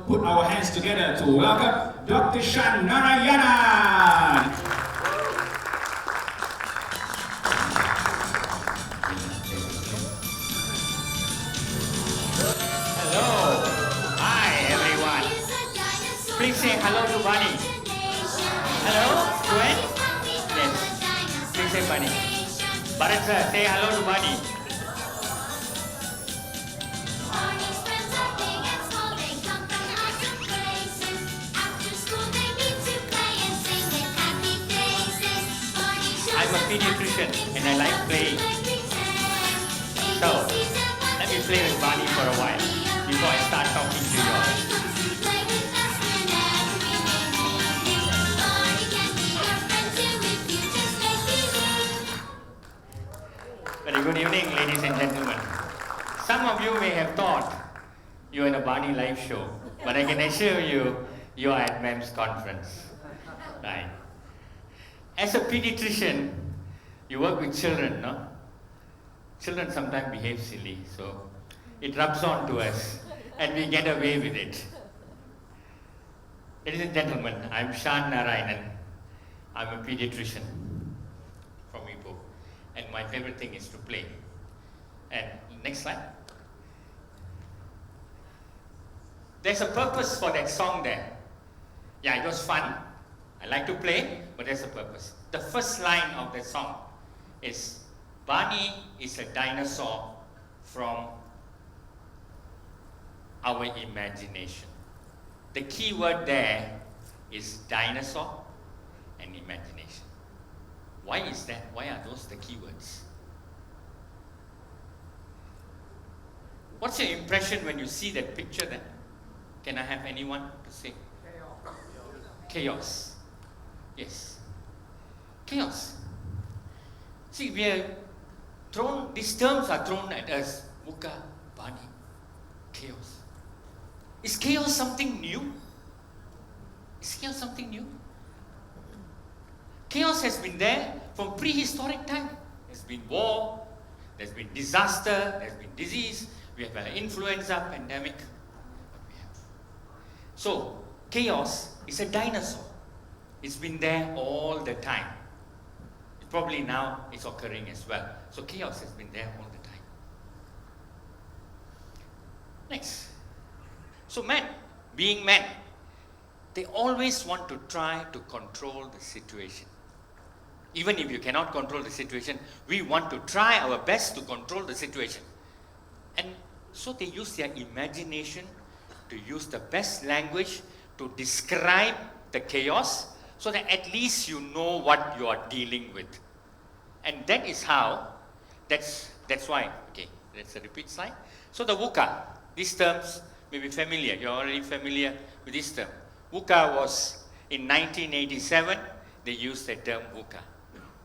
put our hands together to welcome Dr. Shan BANI. Hello. Hi, everyone. Please say hello to Bunny. Hello, Gwen? Yes. Please say Bunny. Bharat sir, say hello to Bunny. I'm a pediatrician and I like playing. So, let me play with Bunny for a while before I start talking to you all. Very good evening, ladies and gentlemen. Some of you may have thought you're in a Barney live show, but I can assure you, you are at MEM's conference. Right. As a pediatrician, you work with children, no? Children sometimes behave silly, so it rubs on to us, and we get away with it. Ladies and gentlemen, I'm Shan BANI. I'm a pediatrician from Ipoh, and my favorite thing is to play. And next slide. There's a purpose for that song there. Yeah, it was fun. I like to play, but there's a purpose. The first line of the song is, Barney is a dinosaur from our imagination. The key word there is dinosaur and imagination. Why is that? Why are those the key words? What's your impression when you see that picture there? Can I have anyone to say? Chaos. Yes. Chaos. See, we are thrown, these terms are thrown at us. VUCA, Barney, chaos. Is chaos something new? Is chaos something new? Chaos has been there from prehistoric time. There's been war, there's been disaster, there's been disease, we have an influenza pandemic. So, chaos is a dinosaur. It's been there all the time. Probably now it's occurring as well. So chaos has been there all the time. Next. So men, being men, they always want to try to control the situation. Even if you cannot control the situation, we want to try our best to control the situation. And so they use their imagination to use the best language to describe the chaos, so that at least you know what you are dealing with. And that is how, that's why, okay, that's a repeat slide. So the VUCA, these terms may be familiar, you're already familiar with this term. VUCA was, in 1987, they used the term VUCA.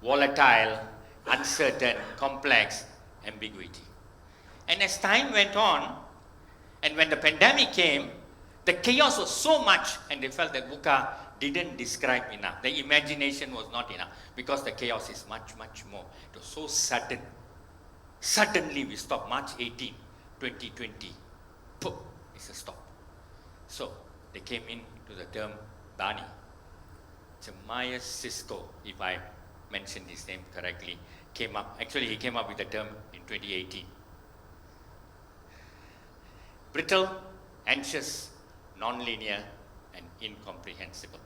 Volatile, uncertain, complex, ambiguity. And as time went on, and when the pandemic came, the chaos was so much, and they felt that VUCA didn't describe enough. The imagination was not enough, because the chaos is much, much more. It was so sudden. Suddenly we stopped March 18, 2020. Poof, it's a stop. So they came in to the term Barney. Jeremiah Sisko, if I mentioned his name correctly, came up. Actually, he came up with the term in 2018. Brittle, anxious, non-linear, and incomprehensible.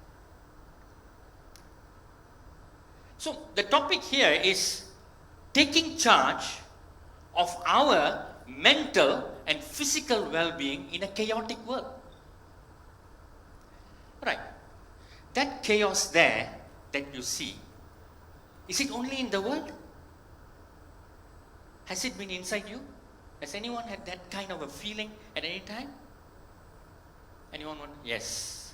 So the topic here is taking charge of our mental and physical well-being in a chaotic world. Right. That chaos there that you see, is it only in the world? Has it been inside you? Has anyone had that kind of a feeling at any time? Anyone want? Yes.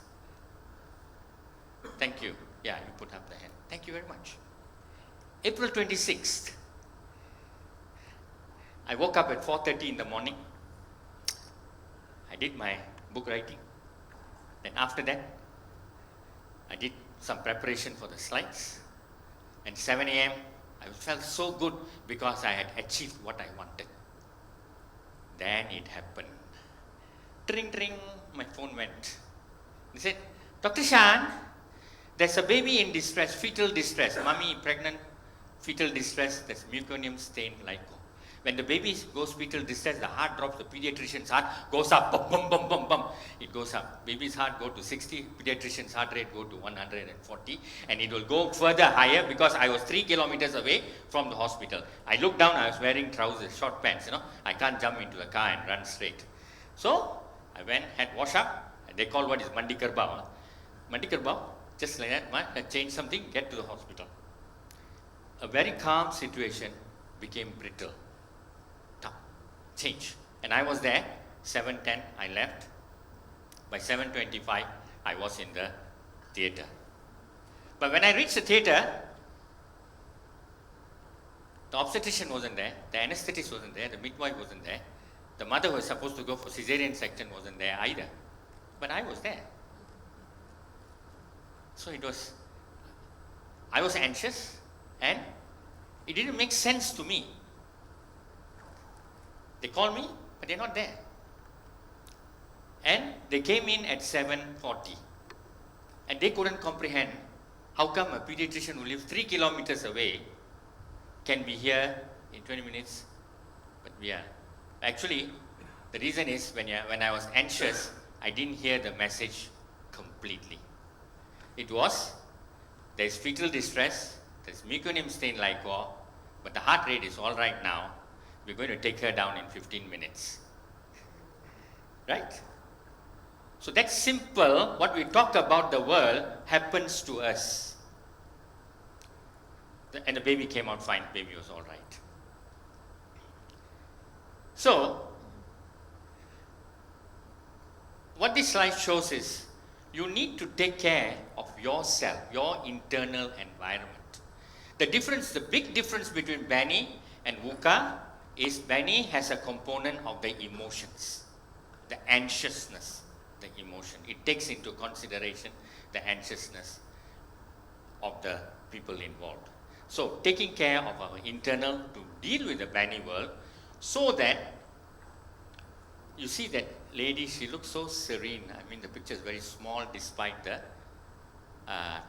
Thank you. Yeah, you put up the hand. Thank you very much. April 26th. I woke up at 4:30 in the morning. I did my book writing. Then after that, I did some preparation for the slides. And 7 a.m., I felt so good because I had achieved what I wanted. Then it happened. Tring, tring. my phone went. He said, Dr. Shan, there's a baby in distress, fetal distress. Mummy pregnant, fetal distress, there's meconium stained lico. When the baby goes fetal distress, the heart drops, the pediatrician's heart goes up, bum, bum, bum, bum, bum. It goes up. Baby's heart go to 60, pediatrician's heart rate go to 140, and it will go further higher because I was 3 kilometers away from the hospital. I looked down, I was wearing trousers, short pants, I can't jump into the car and run straight. So, I went, had wash up, and they call what is Mandi Karbao. Mandi Karbao, just like that, change something, get to the hospital. A very calm situation became brittle. Change. And I was there, 7:10, I left. By 7:25, I was in the theatre. But when I reached the theatre, the obstetrician wasn't there, the anesthetist wasn't there, the midwife wasn't there, the mother who was supposed to go for cesarean section wasn't there either. But I was there. So I was anxious, and it didn't make sense to me. They called me, but they're not there. And they came in at 7:40. And they couldn't comprehend how come a pediatrician who lives 3 kilometers away can be here in 20 minutes, but we are. Actually, the reason is when I was anxious, I didn't hear the message completely. It was, there's fetal distress, there's meconium stained liquor, but the heart rate is all right now. We're going to take her down in 15 minutes. Right? So that's simple. What we talk about the world happens to us. And the baby came out fine. Baby was all right. So, what this slide shows is, you need to take care of yourself, your internal environment. The big difference between BANI and VUCA is BANI has a component of the emotions, the anxiousness, the emotion. It takes into consideration the anxiousness of the people involved. So, taking care of our internal to deal with the BANI world, so that you see that lady, she looks so serene. I mean, the picture is very small despite the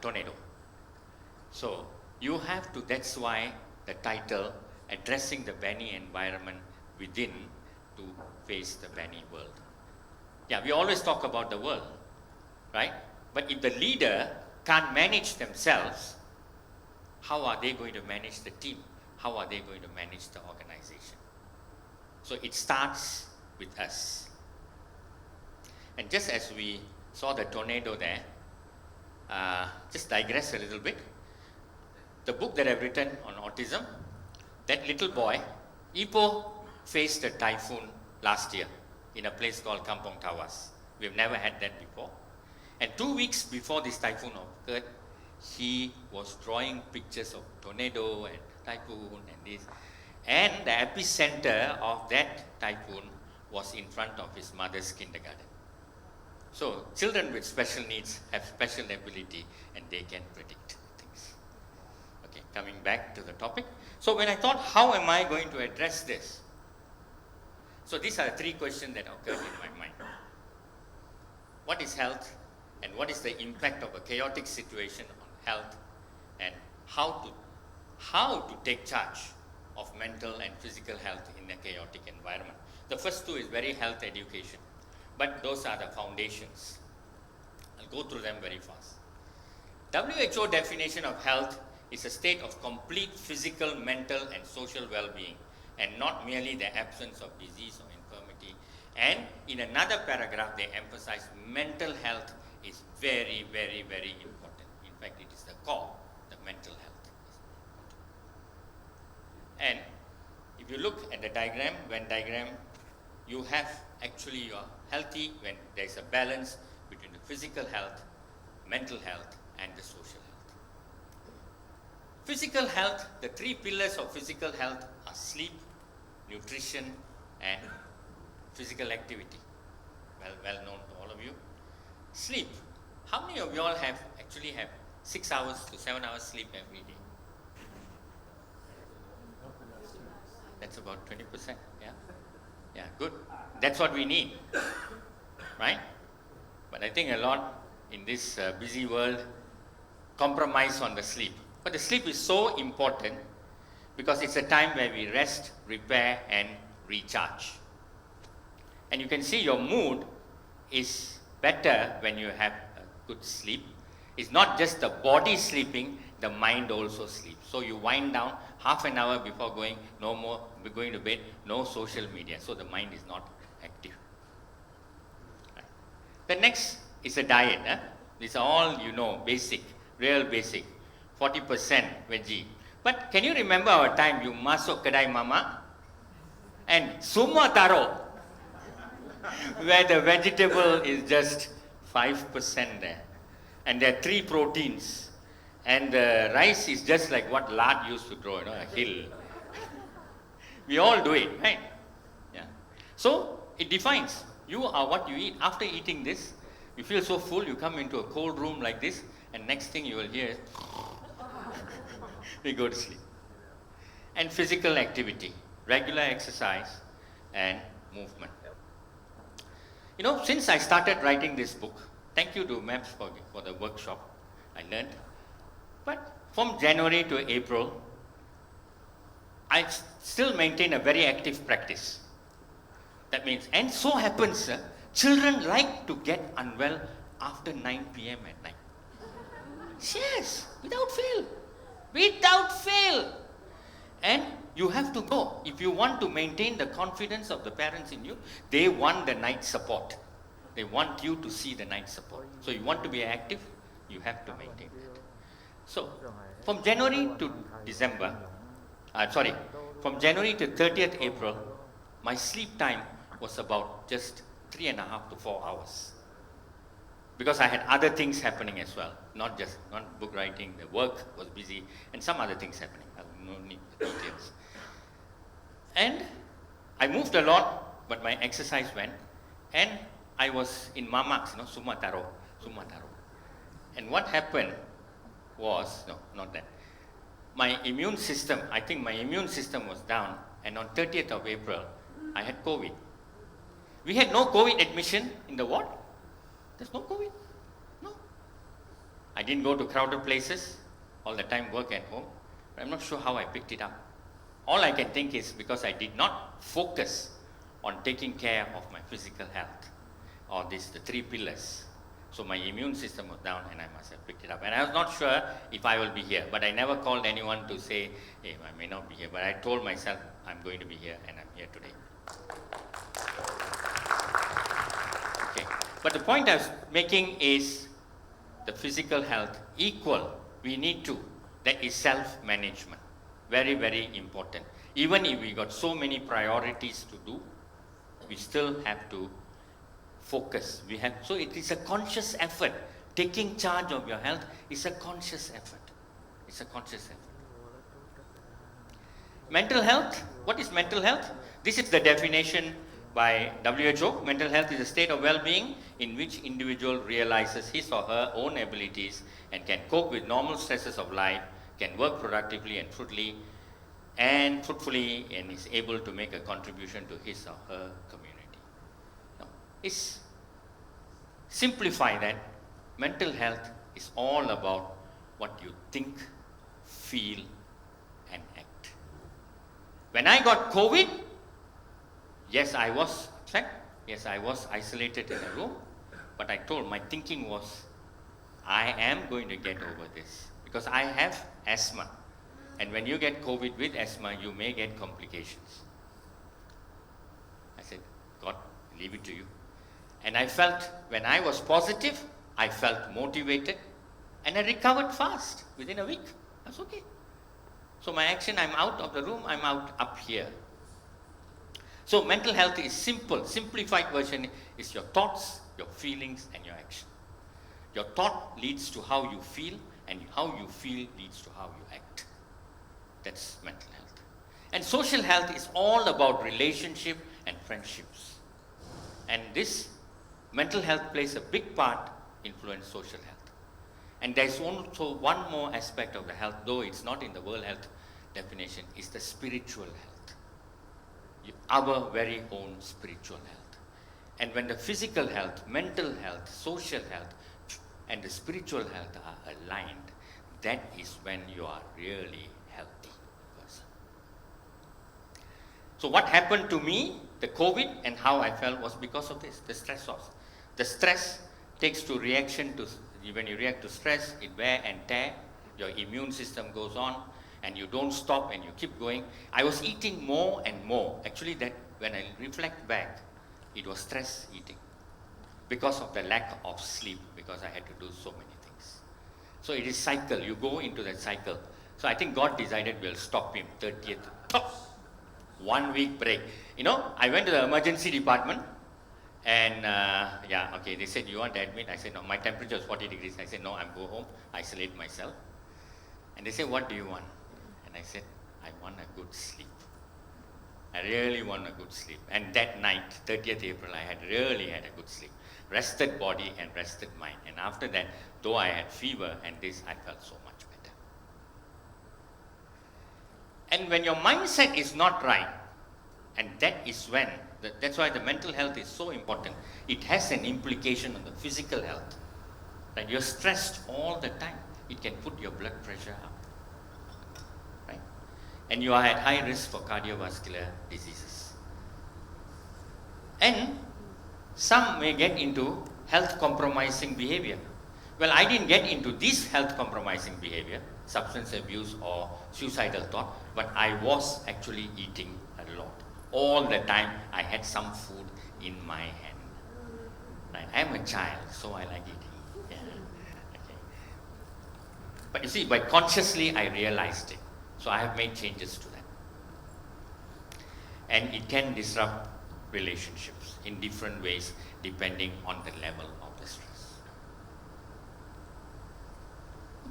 tornado. So, you have to, that's why the title, Addressing the BANI Environment Within to Face the BANI World. Yeah, we always talk about the world, right? But if the leader can't manage themselves, how are they going to manage the team? How are they going to manage the organization? So it starts with us. And just as we saw the tornado there, just digress a little bit. The book that I've written on autism, that little boy, Ipoh, faced a typhoon last year in a place called Kampong Tawas. We've never had that before. And 2 weeks before this typhoon occurred, he was drawing pictures of tornado and typhoon and this. And the epicenter of that typhoon was in front of his mother's kindergarten. So children with special needs have special ability and they can predict things. Okay, coming back to the topic. So when I thought, how am I going to address this? So these are 3 questions that occurred in my mind. What is health? And what is the impact of a chaotic situation on health? And how to take charge of mental and physical health in a chaotic environment. The first 2 is very health education. But those are the foundations. I'll go through them very fast. WHO definition of health is a state of complete physical, mental, and social well-being, and not merely the absence of disease or infirmity. And in another paragraph, they emphasize mental health is very, very, very important. In fact, it is the core, the mental health. And if you look at the diagram, you have actually, you are healthy when there is a balance between the physical health, mental health, and the social health. Physical health, the 3 pillars of physical health are sleep, nutrition, and physical activity. Well known to all of you. Sleep. How many of you all actually have 6 hours to 7 hours sleep every day? That's about 20%, yeah? Yeah, good. That's what we need, right? But I think a lot in this busy world compromise on the sleep. But the sleep is so important because it's a time where we rest, repair, and recharge. And you can see your mood is better when you have a good sleep. It's not just the body sleeping, the mind also sleeps. So you wind down half an hour before going, no more going to bed, no social media. So the mind is not active. Right. The next is a diet. These are all you know, basic, real basic. 40% veggie. But can you remember our time, you masuk kedai mama and semua taro, where the vegetable is just 5% there. And there are 3 proteins. And the rice is just like what lard used to grow, a hill. We all do it, right? Yeah. So it defines, you are what you eat. After eating this, you feel so full, you come into a cold room like this, and next thing you will hear, we go to sleep. And physical activity, regular exercise and movement. You know, since I started writing this book, thank you to MAPS for the workshop I learned. But from January to April, I still maintain a very active practice. That means, and so happens, children like to get unwell after 9 p.m. at night. Yes, without fail. Without fail. And you have to go. If you want to maintain the confidence of the parents in you, they want the night support. They want you to see the night support. So you want to be active, you have to maintain that. So, from January to December, from January to 30th April, my sleep time was about just 3.5 to 4 hours. Because I had other things happening as well, not book writing, the work was busy, and some other things happening. I have no need for details. And I moved a lot, but my exercise went, and I was in Mamaks, Sumataro. And what happened was, no, not that. My immune system was down, and on 30th of April, I had COVID. We had no COVID admission in the ward. There's no COVID. No. I didn't go to crowded places, all the time work at home. But I'm not sure how I picked it up. All I can think is because I did not focus on taking care of my physical health, or the 3 pillars. So my immune system was down and I must have picked it up. And I was not sure if I will be here, but I never called anyone to say, hey, I may not be here. But I told myself, I'm going to be here and I'm here today. Okay. But the point I was making is the physical health equal. We need to. That is self-management. Very, very important. Even if we got so many priorities to do, we still have to focus. So it is a conscious effort. Taking charge of your health is a conscious effort. It's a conscious effort. Mental health. What is mental health? This is the definition by WHO. Mental health is a state of well-being in which individual realizes his or her own abilities and can cope with normal stresses of life, can work productively and fruitfully, and is able to make a contribution to his or her community. Is simplify that. Mental health is all about what you think, feel, and act. When I got COVID, yes, I was upset. Yes, I was isolated in a room. But I told, my thinking was, I am going to get over this. Because I have asthma. And when you get COVID with asthma, you may get complications. I said, God, leave it to you. And I felt, when I was positive, I felt motivated, and I recovered fast, within a week. That's okay. So my action, I'm out of the room, I'm out up here. So mental health is simple. Simplified version is your thoughts, your feelings, and your action. Your thought leads to how you feel, and how you feel leads to how you act. That's mental health. And social health is all about relationship and friendships. And this mental health plays a big part influence social health. And there's also one more aspect of the health, though it's not in the World Health definition, is the spiritual health. Our very own spiritual health. And when the physical health, mental health, social health, and the spiritual health are aligned, that is when you are really healthy person. So what happened to me, the COVID, and how I felt was because of this, the stress source. The stress takes to reaction to, when you react to stress, it wear and tear, your immune system goes on, and you don't stop and you keep going. I was eating more and more. Actually, that when I reflect back, it was stress eating because of the lack of sleep, because I had to do so many things. So it is cycle, you go into that cycle. So I think God decided we'll stop him, 30th. Oh, 1 week break. You know, I went to the emergency department and they said, you want to admit? I said, no, my temperature was 40 degrees. I said, no, I'm go home, isolate myself. And they said, what do you want? And I said, I want a good sleep. I really want a good sleep. And that night, 30th April, I had really had a good sleep. Rested body and rested mind. And after that, though I had fever and this, I felt so much better. And when your mindset is not right, and that is when, that's why the mental health is so important. It has an implication on the physical health. That you're stressed all the time. It can put your blood pressure up. Right? And you are at high risk for cardiovascular diseases. And some may get into health compromising behavior. Well, I didn't get into this health compromising behavior, substance abuse or suicidal thought, but I was actually eating a lot. All the time I had some food in my hand. Right? I'm a child, so I like eating. Yeah. Okay. But you see, but consciously I realized it. So I have made changes to that. And it can disrupt relationships in different ways depending on the level of the stress.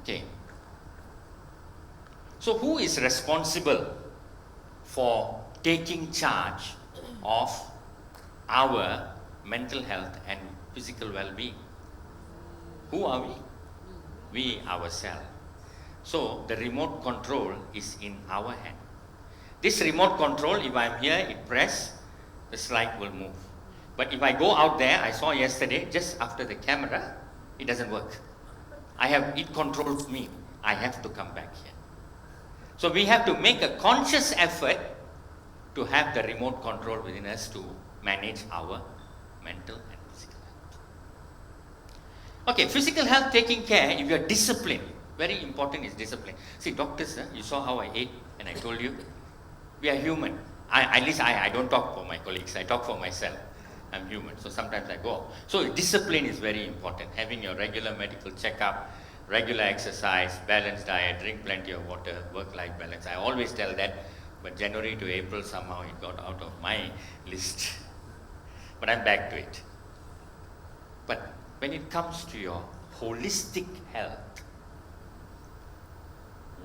Okay. So who is responsible for taking charge of our mental health and physical well-being? Who are we? We ourselves. So the remote control is in our hand. This remote control, if I'm here, it press, the slide will move. But if I go out there, I saw yesterday, just after the camera, it doesn't work. It controls me. I have to come back here. So we have to make a conscious effort to have the remote control within us to manage our mental and physical health. Okay, physical health, taking care, if you're disciplined, very important is discipline. See, doctors, you saw how I ate, and I told you, we are human. At least I don't talk for my colleagues, I talk for myself. I'm human, so sometimes I go. So discipline is very important. Having your regular medical checkup, regular exercise, balanced diet, drink plenty of water, work-life balance. I always tell that, but January to April somehow it got out of my list. But I'm back to it. But when it comes to your holistic health,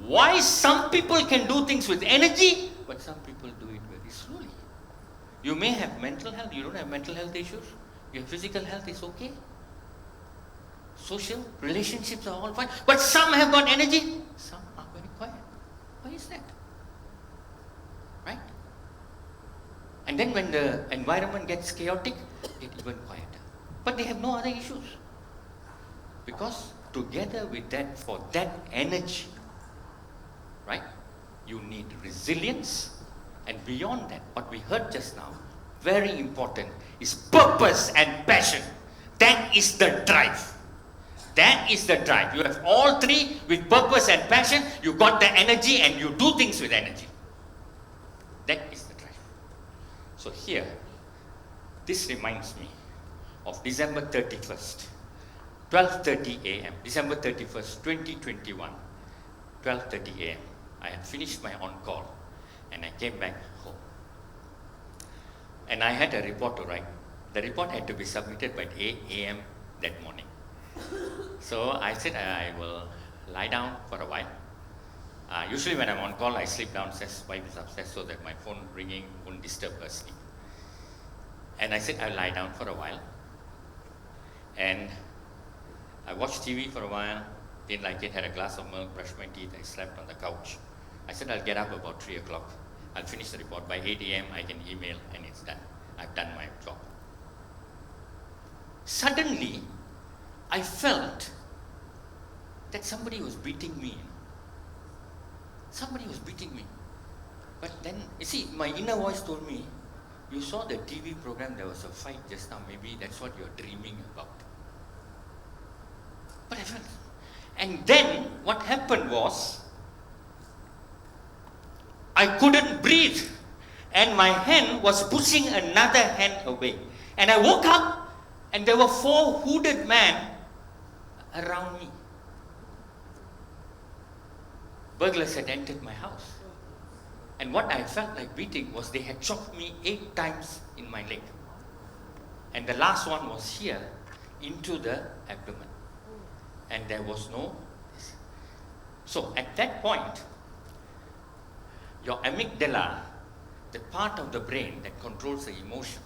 why some people can do things with energy, but some people do it very slowly. You may have mental health, you don't have mental health issues. Your physical health is okay. Social relationships are all fine. But some have got energy, some are very quiet. Why is that? Right? And then when the environment gets chaotic, they get even quieter. But they have no other issues. Because together with that, for that energy, right, you need resilience. And beyond that, what we heard just now, very important, is purpose and passion. That is the drive. That is the drive. You have all three with purpose and passion. You got the energy and you do things with energy. That is the drive. So here, this reminds me of December 31st, 12:30 a.m. December 31st, 2021, 12:30 a.m. I had finished my on-call and I came back home. And I had a report to write. The report had to be submitted by 8 a.m. that morning. So I said I will lie down for a while. Usually when I'm on call, I sleep downstairs, wife is upstairs, so that my phone ringing won't disturb her sleep. And I said I'll lie down for a while. And I watched TV for a while, didn't like it, had a glass of milk, brushed my teeth, I slept on the couch. I said I'll get up about 3 o'clock. I'll finish the report. By 8 a.m. I can email and it's done. I've done my job. suddenly I felt that somebody was beating me. Somebody was beating me. But then, you see, my inner voice told me, you saw the TV program, there was a fight just now, maybe that's what you're dreaming about. But I felt, and then what happened was, I couldn't breathe, and my hand was pushing another hand away. And I woke up, and there were 4 hooded men around me. Burglars had entered my house. And what I felt like beating was they had chopped me 8 times in my leg. And the last one was here, into the abdomen. And there was no... So at that point, your amygdala, the part of the brain that controls the emotion,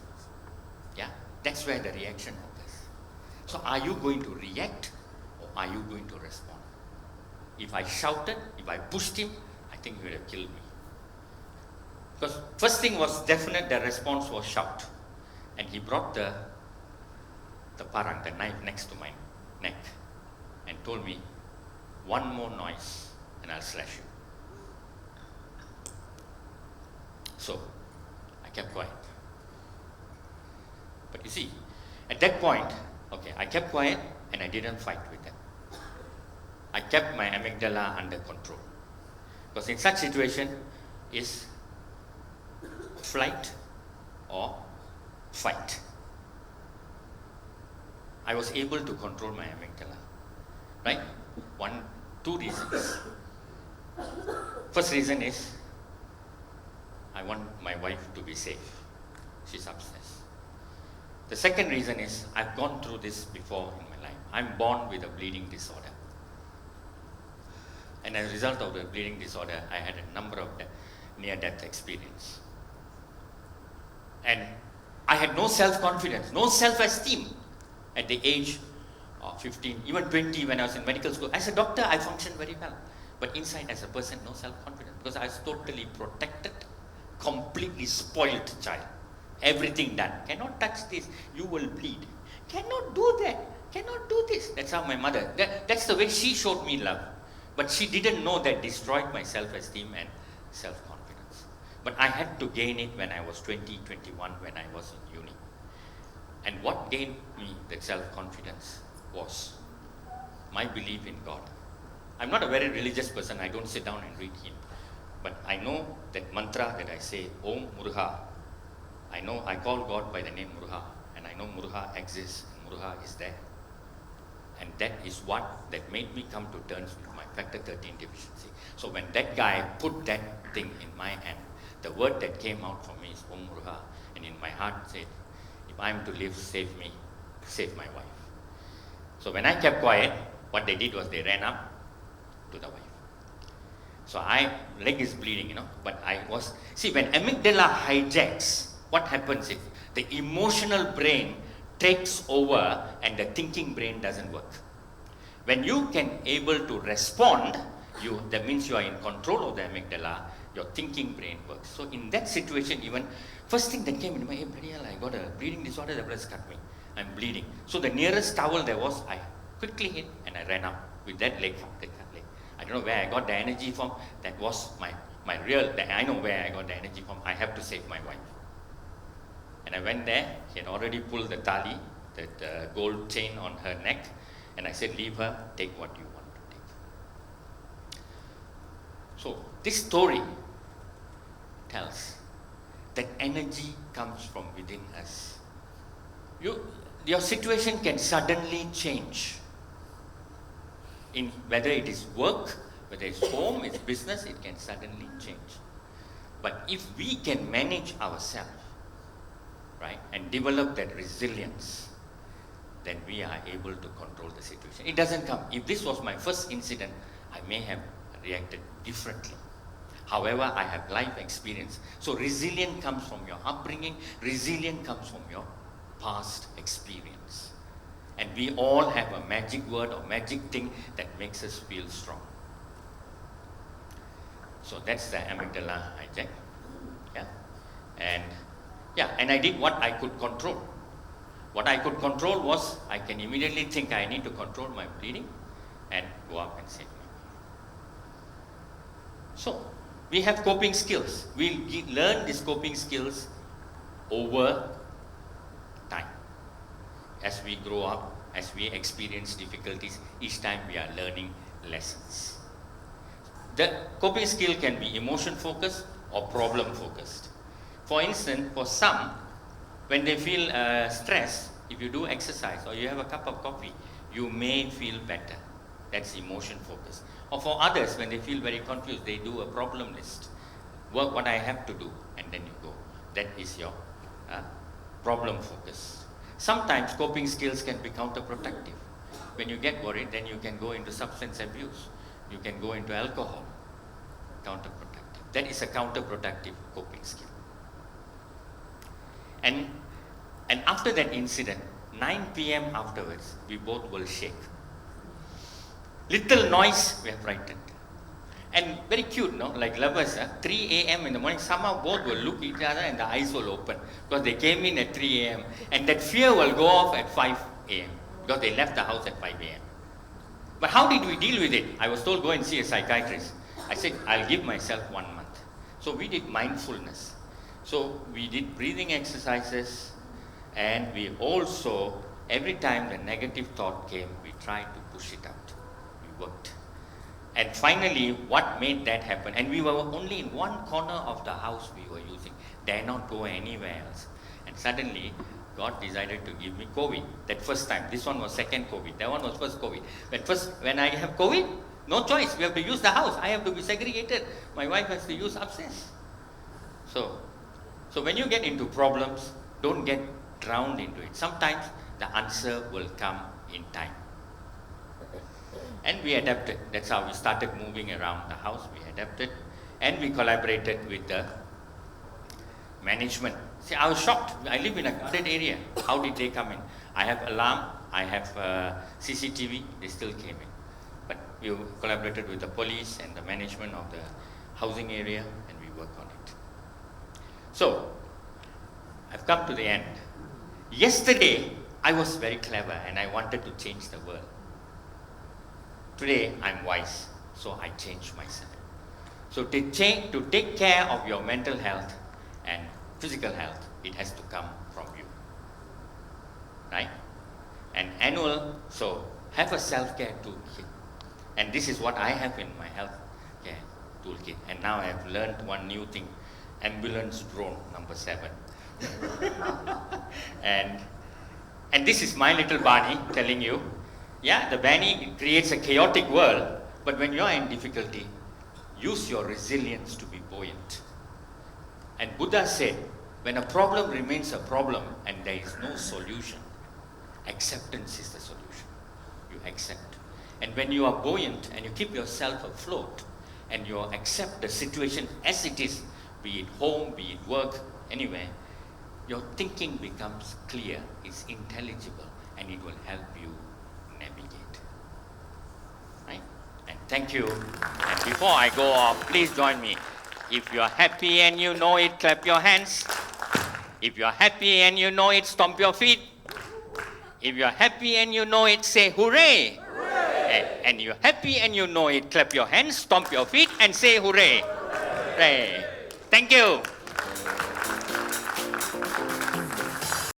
yeah, that's where the reaction occurs. So are you going to react or are you going to respond? If I shouted, if I pushed him, I think he would have killed me. Because first thing was definite, the response was shout. And he brought the parang, the knife next to my neck, and told me, one more noise and I'll slash you. So, I kept quiet. But you see, at that point, okay, I kept quiet and I didn't fight with them. I kept my amygdala under control. Because in such situation, is flight or fight. I was able to control my amygdala. Right? 2 reasons. First reason is, I want my wife to be safe. She's upstairs. The second reason is, I've gone through this before in my life. I'm born with a bleeding disorder. And as a result of the bleeding disorder, I had a number of near-death experience. And I had no self-confidence, no self-esteem at the age of 15, even 20 when I was in medical school. As a doctor, I functioned very well. But inside, as a person, no self-confidence. Because I was totally protected, completely spoiled child. Everything done. Cannot touch this, you will bleed. Cannot do that, cannot do this. That's how my mother, that's the way she showed me love. But she didn't know that destroyed my self-esteem and self-confidence. But I had to gain it when I was 20, 21, when I was in uni. And what gained me that self-confidence was my belief in God. I'm not a very religious person, I don't sit down and read hymn. But I know that mantra that I say, Om Muruga. I know I call God by the name Muruga. And I know Muruga exists, and Muruga is there. And that is what that made me come to terms with my factor 13 deficiency. So when that guy put that thing in my hand, the word that came out from me is Om Muruga, and in my heart said, if I am to live, save me, save my wife. So when I kept quiet, what they did was they ran up to the wife. So leg is bleeding, but see, when amygdala hijacks, what happens if the emotional brain takes over and the thinking brain doesn't work? When you can able to respond, that means you are in control of the amygdala, your thinking brain works. So in that situation, even first thing that came into my head, bloody hell, I got a bleeding disorder, the blood's cut me. I'm bleeding. So the nearest towel there was, I quickly hit and I ran up with that leg, that cut leg. I don't know where I got the energy from. That was my real, I know where I got the energy from. I have to save my wife. And I went there, he had already pulled the tali, that gold chain on her neck, and I said, leave her, take what you want to take. So this story tells that energy comes from within us. Your situation can suddenly change. In whether it is work, whether it's home, it's business, it can suddenly change. But if we can manage ourselves, right, and develop that resilience, then we are able to control the situation. It doesn't come. If this was my first incident, I may have reacted differently. However, I have life experience. So resilience comes from your upbringing, resilience comes from your past experience. And we all have a magic word or magic thing that makes us feel strong. So that's the amygdala hijack. Yeah. And I did what I could control. What I could control was, I can immediately think I need to control my breathing and go up and save my. So, we have coping skills. We'll learn these coping skills over time. As we grow up, as we experience difficulties, each time we are learning lessons. The coping skill can be emotion focused or problem focused. For instance, for some, when they feel stress, if you do exercise or you have a cup of coffee, you may feel better. That's emotion focused. Or for others, when they feel very confused, they do a problem list. Work what I have to do, and then you go. That is your problem focus. Sometimes coping skills can be counterproductive. When you get worried, then you can go into substance abuse. You can go into alcohol. Counterproductive. That is a counterproductive coping skill. And after that incident, 9 p.m. afterwards, we both will shake. Little noise, we are frightened. And very cute, no? Like lovers, 3 a.m. in the morning, somehow both will look at each other and the eyes will open. Because they came in at 3 a.m. And that fear will go off at 5 a.m. Because they left the house at 5 a.m. But how did we deal with it? I was told, go and see a psychiatrist. I said, I'll give myself 1 month. So we did mindfulness. So we did breathing exercises, and we also, every time the negative thought came, we tried to push it out. We worked. And finally, what made that happen? And we were only in one corner of the house we were using, dare not go anywhere else. And suddenly, God decided to give me COVID. That first time. This one was second COVID. That one was first COVID. When I have COVID, no choice. We have to use the house. I have to be segregated. My wife has to use upstairs. So when you get into problems, don't get drowned into it. Sometimes the answer will come in time. And we adapted. That's how we started moving around the house. We adapted. And we collaborated with the management. See, I was shocked. I live in a guarded area. How did they come in? I have alarm. I have CCTV. They still came in. But we collaborated with the police and the management of the housing area, and we worked on it. So, I've come to the end. Yesterday, I was very clever and I wanted to change the world. Today, I'm wise, so I changed myself. So to take care of your mental health and physical health, it has to come from you. Right? And annual, so have a self-care toolkit. And this is what I have in my health care toolkit. And now I have learned one new thing, ambulance drone number 7. and this is my little Bani telling you, yeah, the Bani creates a chaotic world, but when you're in difficulty, use your resilience to be buoyant. And Buddha said, when a problem remains a problem and there is no solution, acceptance is the solution. You accept. And when you are buoyant and you keep yourself afloat and you accept the situation as it is, be it home, be it work, anywhere, your thinking becomes clear, it's intelligible, and it will help you navigate. Right? And thank you. And before I go off, please join me. If you're happy and you know it, clap your hands. If you're happy and you know it, stomp your feet. If you're happy and you know it, say hooray. Hooray. And you're happy and you know it, clap your hands, stomp your feet, and say hooray. Hooray. Thank you.